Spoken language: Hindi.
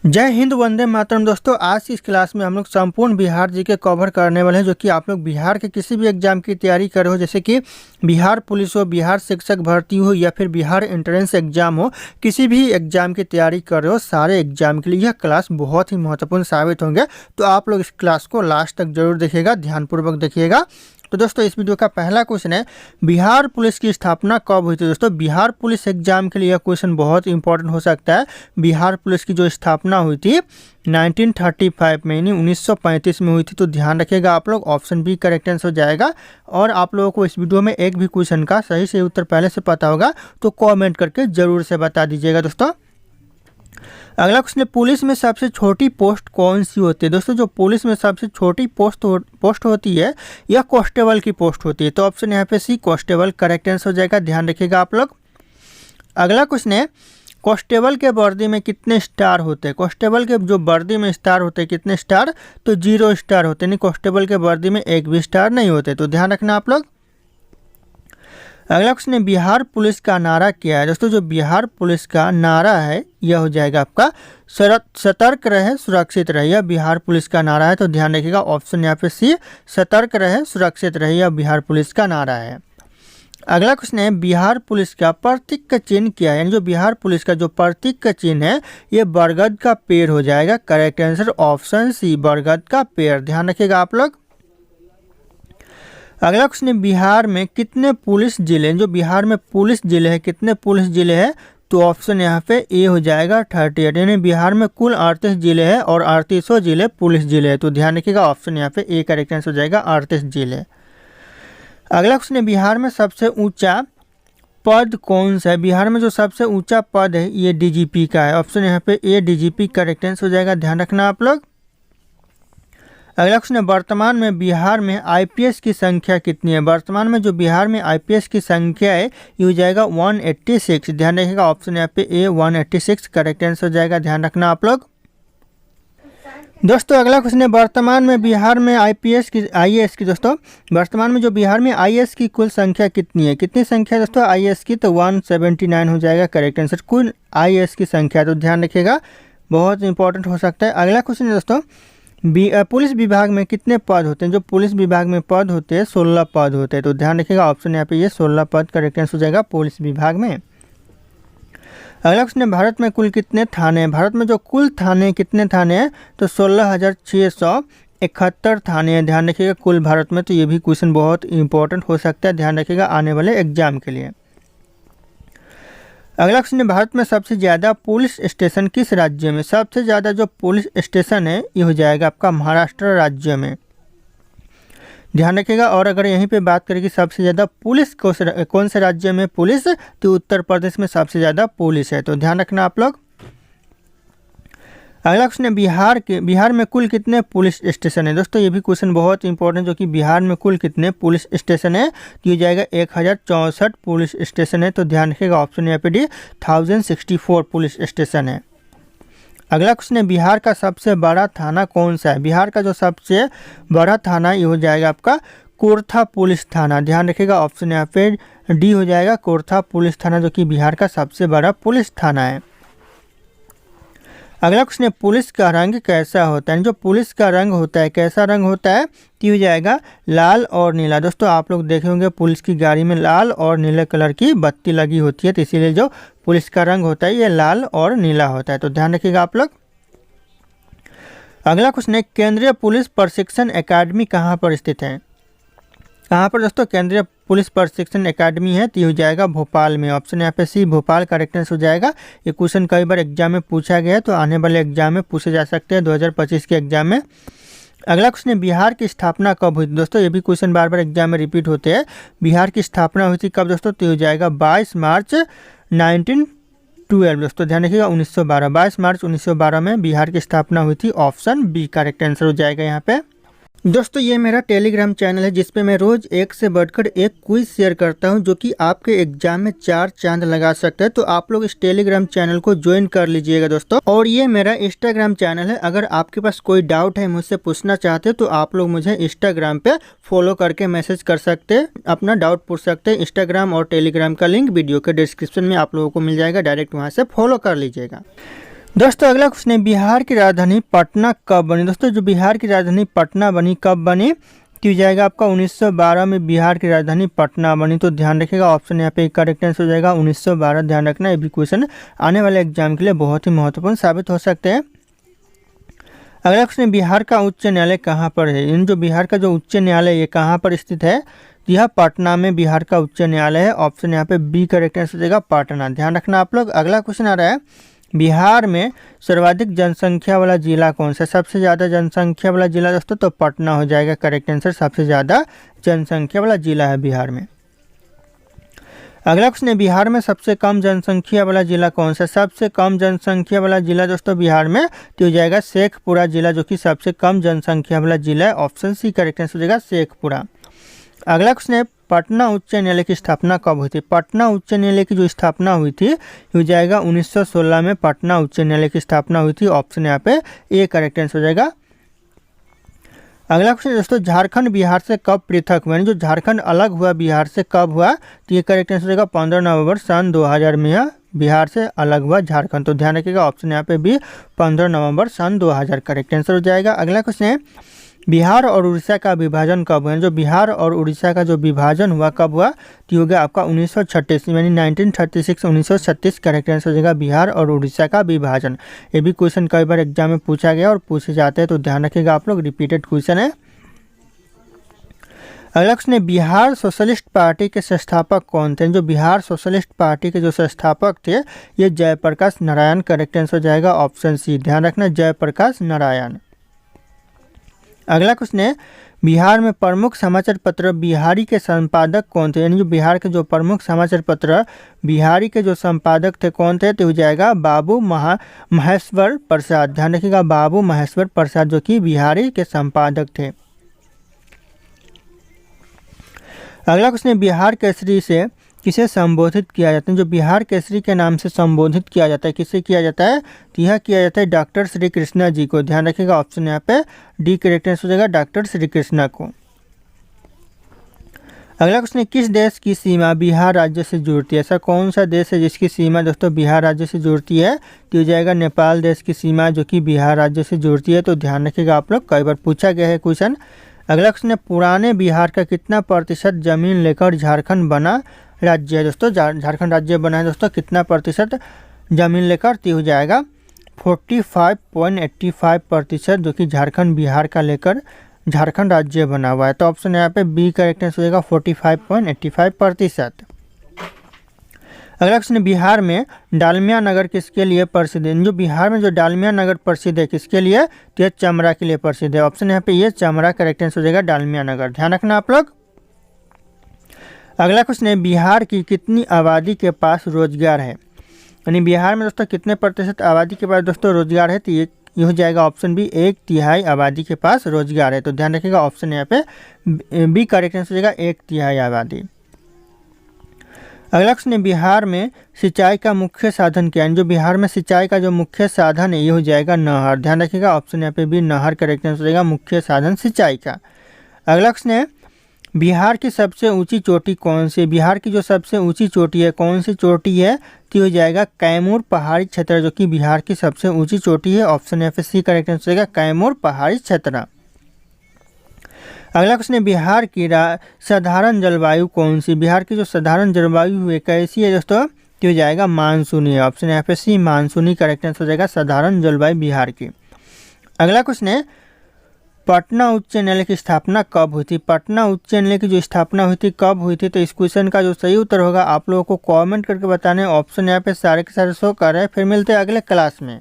जय हिंद, वंदे मातरम। दोस्तों, आज की इस क्लास में हम लोग संपूर्ण बिहार जी के कवर करने वाले हैं, जो कि आप लोग बिहार के किसी भी एग्जाम की तैयारी कर रहे हो, जैसे कि बिहार पुलिस हो, बिहार शिक्षक भर्ती हो या फिर बिहार एंट्रेंस एग्जाम हो। किसी भी एग्जाम की तैयारी कर रहे हो, सारे एग्जाम के लिए यह क्लास बहुत ही महत्वपूर्ण साबित होंगे। तो आप लोग इस क्लास को लास्ट तक जरूर देखिएगा, ध्यानपूर्वक देखिएगा। तो दोस्तों, इस वीडियो का पहला क्वेश्चन है, बिहार पुलिस की स्थापना कब हुई थी। दोस्तों, बिहार पुलिस एग्जाम के लिए यह क्वेश्चन बहुत इंपॉर्टेंट हो सकता है। बिहार पुलिस की जो स्थापना हुई थी 1935 में, यानी 1935 में हुई थी। तो ध्यान रखिएगा आप लोग, ऑप्शन बी करेक्ट आंसर हो जाएगा। और आप लोगों को इस वीडियो में एक भी क्वेश्चन का सही से उत्तर पहले से पता होगा तो कॉमेंट करके जरूर से बता दीजिएगा। दोस्तों, अगला क्वेश्चन है, पुलिस में सबसे छोटी पोस्ट कौन सी होती है। दोस्तों, जो पुलिस में सबसे छोटी पोस्ट होती है यह कांस्टेबल की पोस्ट होती है। तो ऑप्शन यहाँ पे सी कांस्टेबल करेक्ट आंसर हो जाएगा, ध्यान रखिएगा आप लोग। अगला क्वेश्चन है, कांस्टेबल के वर्दी में कितने स्टार होते हैं। कांस्टेबल के जो वर्दी में स्टार होते हैं कितने स्टार, तो 0 स्टार होते हैं। कांस्टेबल के वर्दी में एक भी स्टार नहीं होते, तो ध्यान रखना आप लोग। अगला क्वेश्चन है, बिहार पुलिस का नारा क्या है। दोस्तों, जो बिहार पुलिस का नारा है यह हो जाएगा आपका सतर्क रहे सुरक्षित रहे। यह बिहार पुलिस का नारा है, तो ध्यान रखिएगा ऑप्शन यहाँ पे सी सतर्क रहे सुरक्षित रहे, यह बिहार पुलिस का नारा है। अगला क्वेश्चन है, बिहार पुलिस का प्रतीक का चिन्ह क्या है। यानी जो बिहार पुलिस का जो प्रतीक का चिन्ह है ये बरगद का पेड़ हो जाएगा। करेक्ट आंसर ऑप्शन सी बरगद का पेड़, ध्यान रखिएगा आप लोग। अगला क्वेश्चन है, बिहार में कितने पुलिस जिले हैं। जो बिहार में पुलिस जिले हैं, कितने पुलिस जिले हैं, तो ऑप्शन यहाँ पे ए हो जाएगा 38। यानी बिहार में कुल 38 जिले हैं और 38 जिले पुलिस जिले हैं। तो ध्यान रखिएगा ऑप्शन यहाँ पे ए करेक्ट आंसर हो जाएगा 38 जिले। अगला क्वेश्चन है, बिहार में सबसे ऊंचा पद कौन सा है। बिहार में जो सबसे ऊंचा पद है ये डीजीपी का है। ऑप्शन यहाँ पे ए डीजीपी करेक्ट आंसर हो जाएगा, ध्यान रखना आप लोग। अगला क्वेश्चन है, वर्तमान में बिहार में आईपीएस की संख्या कितनी है। वर्तमान में जो बिहार में आईपीएस की संख्या है ये हो जाएगा 186, ध्यान रखिएगा ऑप्शन यहाँ पे ए 186 करेक्ट आंसर हो जाएगा, ध्यान रखना आप लोग। दोस्तों, अगला क्वेश्चन है, वर्तमान में बिहार में आईएएस की दोस्तों वर्तमान में जो बिहार में आईएएस की कुल संख्या कितनी है। कितनी संख्या है दोस्तों आईएएस की, तो 179 हो जाएगा करेक्ट आंसर कुल आईएएस की संख्या। तो ध्यान रखिएगा, बहुत इंपॉर्टेंट हो सकता है। अगला क्वेश्चन है दोस्तों, पुलिस विभाग में कितने पद होते हैं। जो पुलिस विभाग में पद होते हैं 16 पद होते हैं। तो ध्यान रखिएगा ऑप्शन यहाँ पे ये 16 पद करेक्ट आंसर हो जाएगा पुलिस विभाग में। अगला क्वेश्चन है, भारत में कुल कितने थाने हैं। भारत में जो कुल थाने कितने थाने हैं, तो 16,671 थाने हैं। ध्यान रखिएगा कुल भारत में। तो ये भी क्वेश्चन बहुत इंपॉर्टेंट हो सकता है, ध्यान रखिएगा आने वाले एग्जाम के लिए। अगला क्वेश्चन है, भारत में सबसे ज़्यादा पुलिस स्टेशन किस राज्य में। सबसे ज़्यादा जो पुलिस स्टेशन है ये हो जाएगा आपका महाराष्ट्र राज्य में, ध्यान रखिएगा। और अगर यहीं पे बात करें कि सबसे ज़्यादा पुलिस कौन से राज्य में पुलिस, तो उत्तर प्रदेश में सबसे ज़्यादा पुलिस है। तो ध्यान रखना आप लोग। अगला क्वेश्चन है, बिहार में कुल कितने पुलिस स्टेशन है। दोस्तों, ये भी क्वेश्चन बहुत इंपॉर्टेंट, जो कि बिहार में कुल कितने पुलिस स्टेशन है, तो ये जाएगा 1064 पुलिस स्टेशन है। तो ध्यान रखिएगा ऑप्शन यहाँ पे डी 1064 पुलिस स्टेशन है। अगला क्वेश्चन है, बिहार का सबसे बड़ा थाना कौन सा है। बिहार का जो सबसे बड़ा थाना ये हो जाएगा आपका कोरथा पुलिस थाना, ध्यान रखिएगा ऑप्शन यहाँ पे डी हो जाएगा कोरथा पुलिस थाना, जो कि बिहार का सबसे बड़ा पुलिस थाना है। अगला क्वेश्चन है, पुलिस का रंग कैसा होता है। जो पुलिस का रंग होता है कैसा रंग होता है, तो हो जाएगा लाल और नीला। दोस्तों, आप लोग देखे होंगे पुलिस की गाड़ी में लाल और नीले कलर की बत्ती लगी होती है, तो इसीलिए जो पुलिस का रंग होता है ये लाल और नीला होता है। तो ध्यान रखिएगा आप लोग। अगला क्वेश्चन है, केंद्रीय पुलिस प्रशिक्षण एकेडमी कहाँ पर स्थित है। कहाँ पर दोस्तों केंद्रीय पुलिस प्रशिक्षण एकेडमी है, तो ये हो जाएगा भोपाल में। ऑप्शन यहाँ पे सी भोपाल करेक्ट आंसर हो जाएगा। ये क्वेश्चन कई बार एग्जाम में पूछा गया है, तो आने वाले एग्जाम में पूछे जा सकते हैं 2025 के एग्जाम में। अगला क्वेश्चन है, बिहार की स्थापना कब हुई थी। दोस्तों, ये भी क्वेश्चन बार बार एग्जाम में रिपीट होते हैं। बिहार की स्थापना हुई थी कब दोस्तों, तो ये हो जाएगा 22 मार्च 1912। दोस्तों, ध्यान रखिएगा 1912 22 मार्च 1912 में बिहार की स्थापना हुई थी। ऑप्शन बी करेक्ट आंसर हो जाएगा यहाँ पे। दोस्तों, ये मेरा टेलीग्राम चैनल है जिसपे मैं रोज एक से बढ़कर एक क्विज शेयर करता हूं, जो कि आपके एग्जाम में 4 चांद लगा सकता है। तो आप लोग इस टेलीग्राम चैनल को ज्वाइन कर लीजिएगा दोस्तों। और ये मेरा इंस्टाग्राम चैनल है, अगर आपके पास कोई डाउट है मुझसे पूछना चाहते हैं तो आप लोग मुझे इंस्टाग्राम पे फॉलो करके मैसेज कर सकते हैं, अपना डाउट पूछ सकते हैं। इंस्टाग्राम और टेलीग्राम का लिंक वीडियो के डिस्क्रिप्शन में आप लोगों को मिल जाएगा, डायरेक्ट वहाँ से फॉलो कर लीजिएगा। दोस्तों अगला क्वेश्चन है, बिहार की राजधानी पटना कब बनी। दोस्तों जो बिहार की राजधानी पटना बनी, कब बनी, तो हो जाएगा आपका 1912 में बिहार की राजधानी पटना बनी। तो ध्यान रखिएगा, ऑप्शन यहाँ पे करेक्ट आंसर हो जाएगा 1912। ध्यान रखना, ये भी क्वेश्चन आने वाले एग्जाम के लिए बहुत ही महत्वपूर्ण साबित हो सकते हैं। अगला क्वेश्चन, बिहार का उच्च न्यायालय कहाँ पर है। इन जो बिहार का जो उच्च न्यायालय ये कहाँ पर स्थित है, यह पटना में बिहार का उच्च न्यायालय है। ऑप्शन यहाँ पे बी करेक्ट आंसर हो जाएगा पटना। ध्यान रखना आप लोग। अगला क्वेश्चन आ रहा है, बिहार में सर्वाधिक जनसंख्या वाला जिला कौन सा। सबसे ज़्यादा जनसंख्या वाला जिला दोस्तों तो पटना हो जाएगा करेक्ट आंसर। सबसे ज़्यादा जनसंख्या वाला जिला है बिहार में। अगला क्वेश्चन है, बिहार में सबसे कम जनसंख्या वाला जिला कौन सा। सबसे कम जनसंख्या वाला जिला दोस्तों बिहार में तो हो जाएगा शेखपुरा जिला, जो कि सबसे कम जनसंख्या वाला जिला है। ऑप्शन सी करेक्ट आंसर हो जाएगा शेखपुरा। अगला क्वेश्चन है, पटना उच्च न्यायालय की स्थापना कब हुई थी। पटना उच्च न्यायालय की जो स्थापना हुई थी हो जाएगा 1916 में पटना उच्च न्यायालय की स्थापना हुई थी। ऑप्शन यहाँ पे ए करेक्ट आंसर हो जाएगा। अगला क्वेश्चन दोस्तों, झारखंड बिहार से कब पृथक हुआ। यानी जो झारखंड अलग हुआ बिहार से कब हुआ, तो ये करेक्ट आंसर हो जाएगा 15 नवंबर सन 2000 में यह बिहार से अलग हुआ झारखंड। तो ध्यान रखिएगा, ऑप्शन यहाँ पे भी 15 नवंबर सन 2000 करेक्ट आंसर हो जाएगा। अगला क्वेश्चन है, बिहार और उड़ीसा का विभाजन कब हुआ। जो बिहार और उड़ीसा का जो विभाजन हुआ कब हुआ, तो हो गया आपका 1936 यानी 1936 1936 करेक्ट आंसर हो जाएगा बिहार और उड़ीसा का विभाजन। ये भी क्वेश्चन कई बार एग्जाम में पूछा गया और पूछे जाते हैं, तो ध्यान रखिएगा आप लोग, रिपीटेड क्वेश्चन है। अगला क्वेश्चन है, बिहार सोशलिस्ट पार्टी के संस्थापक कौन थे। जो बिहार सोशलिस्ट पार्टी के जो संस्थापक थे ये जयप्रकाश नारायण करेक्ट आंसर हो जाएगा। Option C. ध्यान रखना, जयप्रकाश नारायण। अगला क्वेश्चन है, बिहार में प्रमुख समाचार पत्र बिहारी के संपादक कौन थे। यानी जो बिहार के जो प्रमुख समाचार पत्र बिहारी के जो संपादक थे कौन थे, तो हो जाएगा बाबू महेश्वर प्रसाद। ध्यान रखिएगा, बाबू महेश्वर प्रसाद जो कि बिहारी के संपादक थे। अगला क्वेश्चन है, बिहार केसरी से किसे संबोधित किया जाता है। जो बिहार केसरी के नाम से संबोधित किया जाता है, किसे किया जाता है, तो यह किया जाता है डॉक्टर श्री कृष्णा जी को। ध्यान रखिएगा, ऑप्शन यहाँ पे डी करेक्ट आंसर हो जाएगा डॉक्टर श्री कृष्णा को। अगला क्वेश्चन है, किस देश की सीमा बिहार राज्य से जुड़ती है। ऐसा कौन सा देश है जिसकी सीमा दोस्तों बिहार राज्य से जुड़ती है, तो हो जाएगा नेपाल देश की सीमा जो कि बिहार राज्य से जुड़ती है। तो ध्यान रखिएगा आप लोग, कई बार पूछा गया है क्वेश्चन। अगला क्वेश्चन है, पुराने बिहार का कितना प्रतिशत जमीन लेकर झारखंड बना राज्य है। दोस्तों झारखंड राज्य बना है दोस्तों कितना प्रतिशत जमीन लेकर, तो हो जाएगा 45.85% जो कि झारखंड बिहार का लेकर झारखंड राज्य बना हुआ है। तो ऑप्शन यहाँ पे बी करेक्ट आंसर हो जाएगा 45.85%। अगला क्वेश्चन, बिहार में डालमिया नगर किसके लिए प्रसिद्ध है। जो बिहार में जो डालमिया नगर प्रसिद्ध है किसके लिए, तो यह चमड़ा के लिए प्रसिद्ध है। ऑप्शन यहाँ पे ये चमड़ा करेक्ट आंसर हो जाएगा डालमिया नगर। ध्यान रखना आप लोग। अगला क्वेश्चन है, बिहार की कितनी आबादी के पास रोजगार है। यानी बिहार में दोस्तों कितने प्रतिशत आबादी के पास दोस्तों रोजगार है, तो ये हो जाएगा ऑप्शन बी 1/3 आबादी के पास रोजगार है। तो ध्यान रखिएगा, ऑप्शन यहाँ पे बी करेक्ट आंसर हो जाएगा 1/3 आबादी। अगला क्वेश्चन है, बिहार में सिंचाई का मुख्य साधन क्या है। जो बिहार में सिंचाई का जो मुख्य साधन है ये हो जाएगा नहर। ध्यान रखिएगा, ऑप्शन यहाँ पे भी नहर करेक्ट आंसर हो जाएगा मुख्य साधन सिंचाई का। अगला क्वेश्चन है, बिहार की सबसे ऊंची चोटी कौन सी। बिहार की जो सबसे ऊंची चोटी है कौन सी चोटी है, तो हो जाएगा कैमूर पहाड़ी क्षेत्र जो कि बिहार की सबसे ऊंची चोटी है। ऑप्शन यहाँ पे सी करेक्ट आंसर हो जाएगा कैमूर पहाड़ी क्षेत्र। अगला क्वेश्चन है, बिहार की साधारण जलवायु कौन सी। बिहार की जो साधारण जलवायु है कैसी है दोस्तों, तो हो जाएगा मानसूनी है। ऑप्शन यहाँ पे सी मानसूनी करेक्ट आंसर हो जाएगा साधारण जलवायु बिहार की। अगला क्वेश्चन है, पटना उच्च न्यायालय की स्थापना कब हुई थी। पटना उच्च न्यायालय की जो स्थापना हुई थी कब हुई थी, तो इस क्वेश्चन का जो सही उत्तर होगा आप लोगों को कमेंट करके बताने। ऑप्शन यहाँ पे सारे के सारे शो कर रहे हैं। फिर मिलते हैं अगले क्लास में।